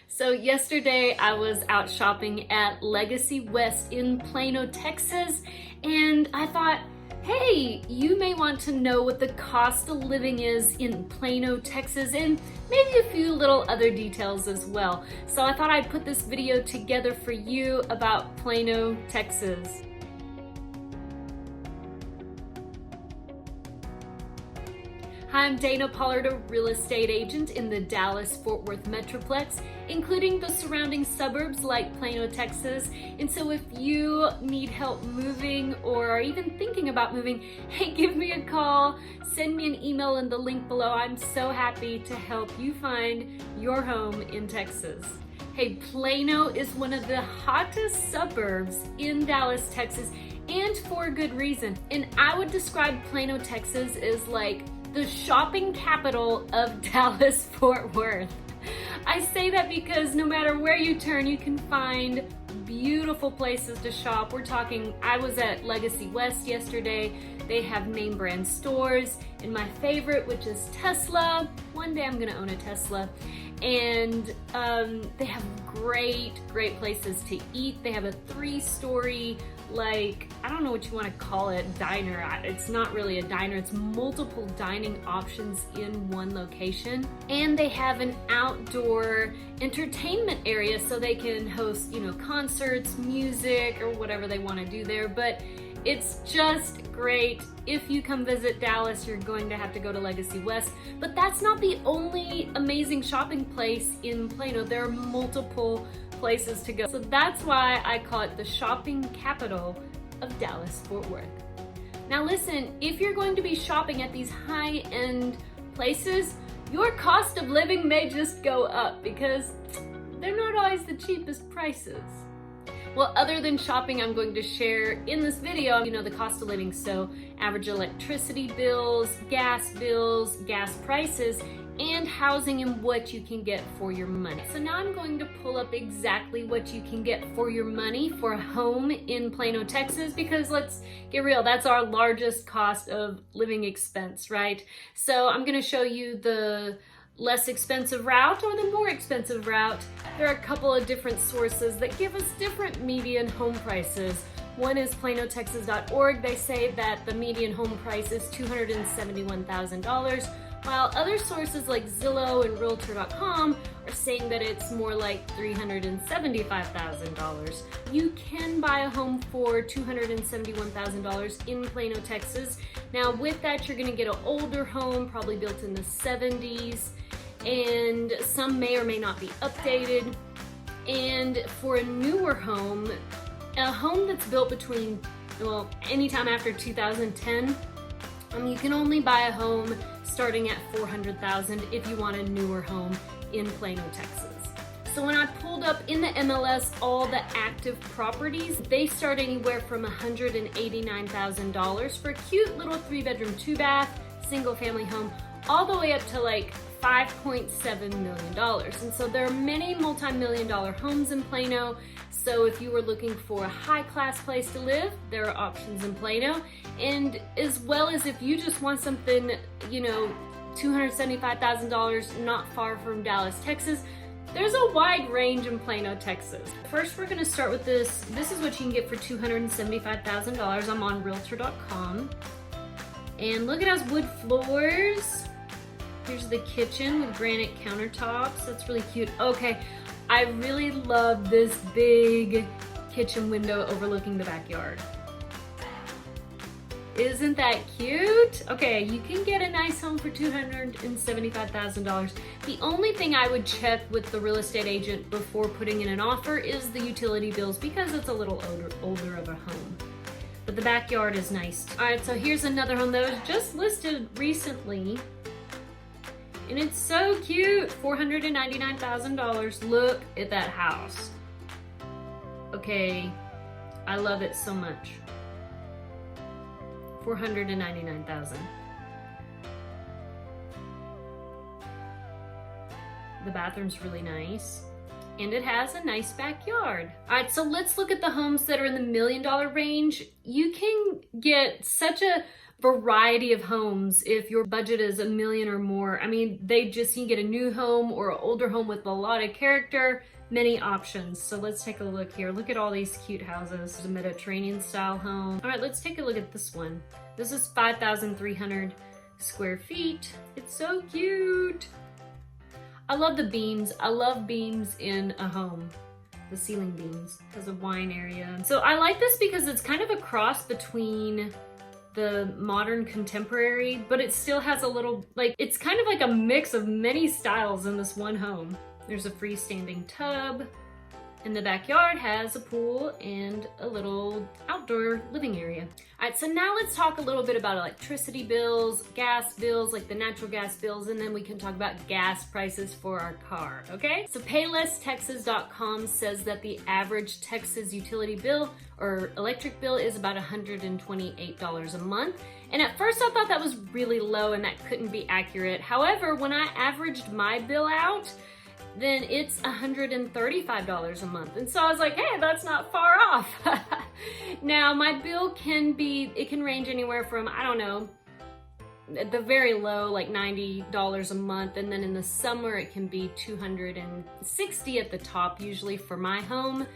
So yesterday I was out shopping at Legacy West in Plano, Texas, and I thought, hey, you may want to know what the cost of living is in Plano, Texas, and maybe a few little other details as well. So I thought I'd put this video together for you about Plano, Texas. Hi, I'm Dana Pollard, a real estate agent in the Dallas-Fort Worth Metroplex, including the surrounding suburbs like Plano, Texas. And so if you need help moving or are even thinking about moving, hey, give me a call, send me an email in the link below. I'm so happy to help you find your home in Texas. Hey, Plano is one of the hottest suburbs in Dallas, Texas, and for a good reason. And I would describe Plano, Texas as like the shopping capital of Dallas-Fort Worth. I say that because no matter where you turn, you can find beautiful places to shop. We're talking, I was at Legacy West yesterday. They have name brand stores, and my favorite, which is Tesla. One day I'm gonna own a Tesla. And they have great places to eat. They have a 3-story, like, I don't know what you want to call it, diner. It's not really a diner, it's multiple dining options in one location. And they have an outdoor entertainment area so they can host, concerts, music, or whatever they want to do there. But it's just great. If you come visit Dallas, you're going to have to go to Legacy West. But that's not the only amazing shopping place in Plano. There are multiple places to go. So that's why I call it the shopping capital of Dallas-Fort Worth. Now listen, if you're going to be shopping at these high-end places, your cost of living may just go up because they're not always the cheapest prices. Well, other than shopping, I'm going to share in this video, the cost of living. So average electricity bills, gas prices, and housing and what you can get for your money. So now I'm going to pull up exactly what you can get for your money for a home in Plano, Texas, because let's get real, that's our largest cost of living expense, right? So I'm gonna show you the less expensive route or the more expensive route. There are a couple of different sources that give us different median home prices. One is planotexas.org. They say that the median home price is $271,000, while other sources like Zillow and Realtor.com are saying that it's more like $375,000. You can buy a home for $271,000 in Plano, Texas. Now with that, you're gonna get an older home, probably built in the 70s, and some may or may not be updated. And for a newer home, a home that's built between, anytime after 2010, you can only buy a home starting at $400,000 if you want a newer home in Plano, Texas. So when I pulled up in the MLS all the active properties, they start anywhere from $189,000 for a cute little 3-bedroom, 2-bath, single family home, all the way up to like $5.7 million. And so there are many multi-million-dollar homes in Plano. So if you were looking for a high-class place to live, there are options in Plano. And as well as if you just want something, $275,000, not far from Dallas, Texas, there's a wide range in Plano, Texas. First, we're gonna start with this. This is what you can get for $275,000. I'm on Realtor.com. And look at those wood floors. Here's the kitchen with granite countertops. That's really cute. Okay, I really love this big kitchen window overlooking the backyard. Isn't that cute? Okay, you can get a nice home for $275,000. The only thing I would check with the real estate agent before putting in an offer is the utility bills because it's a little older of a home. But the backyard is nice. All right, so here's another home that was just listed recently. And it's so cute, $499,000. Look at that house. Okay, I love it so much. $499,000. The bathroom's really nice. And it has a nice backyard. All right, so let's look at the homes that are in the $1 million range. You can get such a variety of homes. If your budget is $1 million or more, I mean, you can get a new home or an older home with a lot of character, many options. So let's take a look here. Look at all these cute houses. It's a Mediterranean style home. All right, let's take a look at this one. This is 5,300 square feet. It's so cute. I love the beams. I love beams in a home. The ceiling beams. Has a wine area. So I like this because it's kind of a cross between the modern contemporary, but it still has a little, like, it's kind of like a mix of many styles in this one home. There's a freestanding tub, and the backyard has a pool and a little outdoor living area. All right, so now let's talk a little bit about electricity bills, gas bills, like the natural gas bills, and then we can talk about gas prices for our car, okay? So PaylessTexas.com says that the average Texas utility bill or electric bill is about $128 a month. And at first I thought that was really low and that couldn't be accurate. However, when I averaged my bill out, then it's $135 a month. And so I was like, hey, that's not far off. Now my bill can range anywhere from, I don't know, at the very low, like $90 a month. And then in the summer, it can be $260 at the top, usually for my home.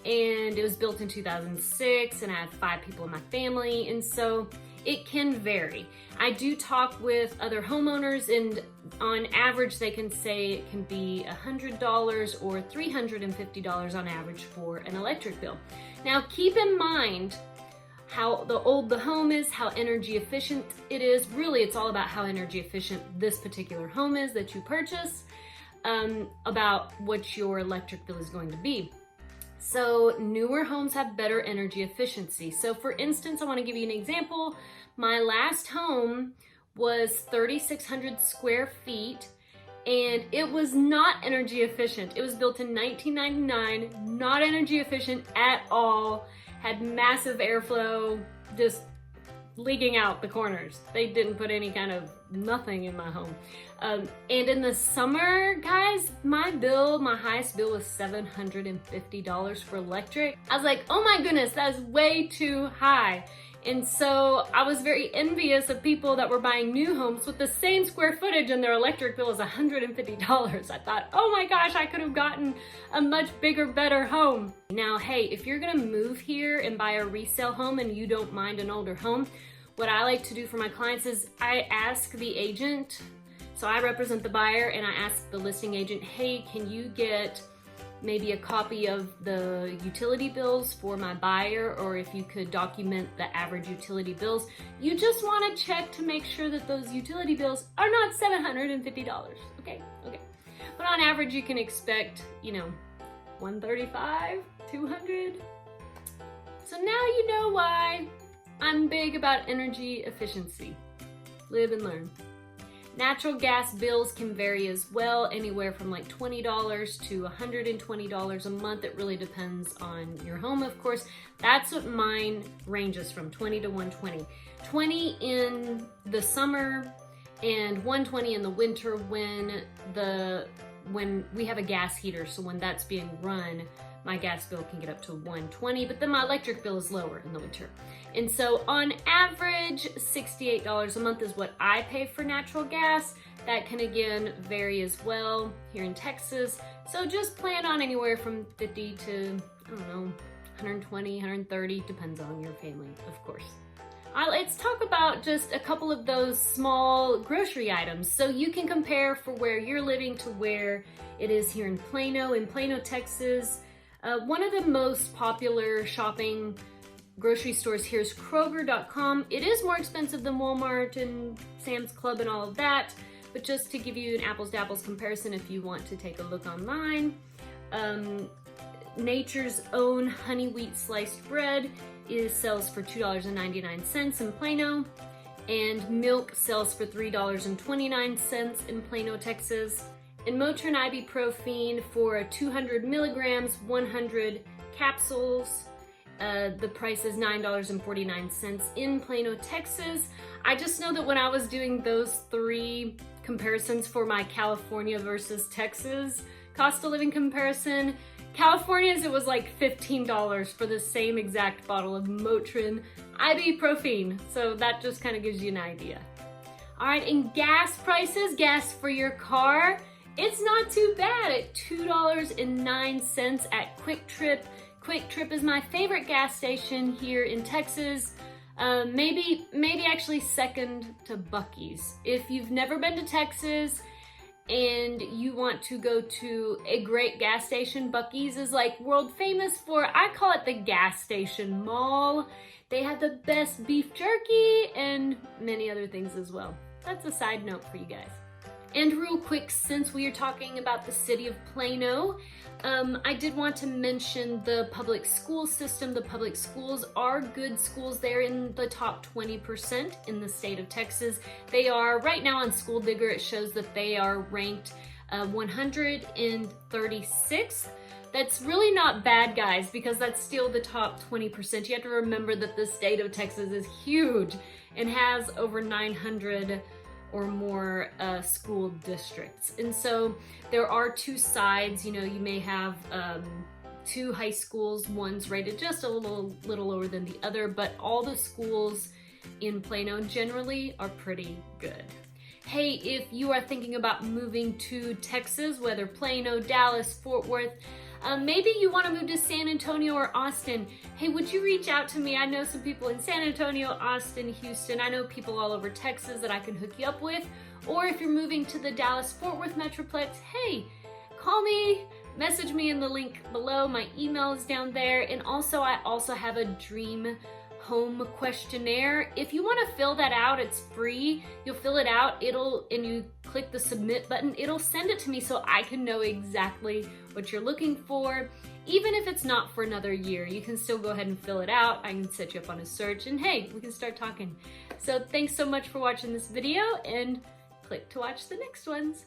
And it was built in 2006 and I have 5 people in my family. And so it can vary. I do talk with other homeowners, and on average, they can say it can be $100 or $350 on average for an electric bill. Now, keep in mind how old the home is, how energy efficient it is. Really, it's all about how energy efficient this particular home is that you purchase, about what your electric bill is going to be. So newer homes have better energy efficiency. So for instance, I want to give you an example. My last home was 3,600 square feet and it was not energy efficient. It was built in 1999, not energy efficient at all, had massive airflow, just leaking out the corners. They didn't put any kind of nothing in my home. And in the summer, guys, my highest bill was $750 for electric. I was like, oh my goodness, that's way too high. And so I was very envious of people that were buying new homes with the same square footage and their electric bill is $150. I thought, oh my gosh, I could have gotten a much bigger, better home. Now, hey, if you're gonna move here and buy a resale home and you don't mind an older home, what I like to do for my clients is I ask the agent, so I represent the buyer, and I ask the listing agent, hey, can you get maybe a copy of the utility bills for my buyer, or if you could document the average utility bills. You just want to check to make sure that those utility bills are not $750, okay? But on average, you can expect, $135, $200. So now you know why I'm big about energy efficiency. Live and learn. Natural gas bills can vary as well, anywhere from like $20 to $120 a month. It really depends on your home, of course. That's what mine ranges from, $20 to $120. $20 in the summer and $120 in the winter when we have a gas heater. So when that's being run, my gas bill can get up to $120, but then my electric bill is lower in the winter. And so on average, $68 a month is what I pay for natural gas. That can again vary as well here in Texas. So just plan on anywhere from 50 to, I don't know, 120, 130, depends on your family, of course. Let's talk about just a couple of those small grocery items so you can compare for where you're living to where it is here in Plano. In Plano, Texas, one of the most popular shopping grocery stores here is Kroger.com. It is more expensive than Walmart and Sam's Club and all of that, but just to give you an apples to apples comparison if you want to take a look online. Nature's Own honey wheat sliced bread sells for $2.99 in Plano, and milk sells for $3.29 in Plano, Texas. And Motrin ibuprofen for 200 milligrams, 100 capsules. The price is $9.49 in Plano, Texas. I just know that when I was doing those 3 comparisons for my California versus Texas cost of living comparison, California's, it was like $15 for the same exact bottle of Motrin ibuprofen. So that just kind of gives you an idea. All right, and gas prices, gas for your car, it's not too bad at $2.09 at Quick Trip. Quick Trip is my favorite gas station here in Texas. Maybe actually second to Buc-ee's. If you've never been to Texas and you want to go to a great gas station, Buc-ee's is like world famous for, I call it the gas station mall. They have the best beef jerky and many other things as well. That's a side note for you guys. And real quick, since we are talking about the city of Plano, I did want to mention the public school system. The public schools are good schools. They're in the top 20% in the state of Texas. They are, right now on School Digger, it shows that they are ranked 136th. That's really not bad, guys, because that's still the top 20%. You have to remember that the state of Texas is huge and has over 900 or more school districts. And so there are two sides. You know, you may have two high schools. One's rated just a little lower than the other, but all the schools in Plano generally are pretty good. Hey, if you are thinking about moving to Texas, whether Plano, Dallas, Fort Worth, maybe you want to move to San Antonio or Austin. Hey, would you reach out to me? I know some people in San Antonio, Austin, Houston. I know people all over Texas that I can hook you up with. Or if you're moving to the Dallas-Fort Worth Metroplex, hey, call me, message me in the link below. My email is down there. And also, I also have a dream home questionnaire. If you want to fill that out, it's free. You'll fill it out, and you click the submit button, it'll send it to me so I can know exactly what you're looking for. Even if it's not for another year, you can still go ahead and fill it out. I can set you up on a search, and hey, we can start talking. So thanks so much for watching this video, and click to watch the next ones.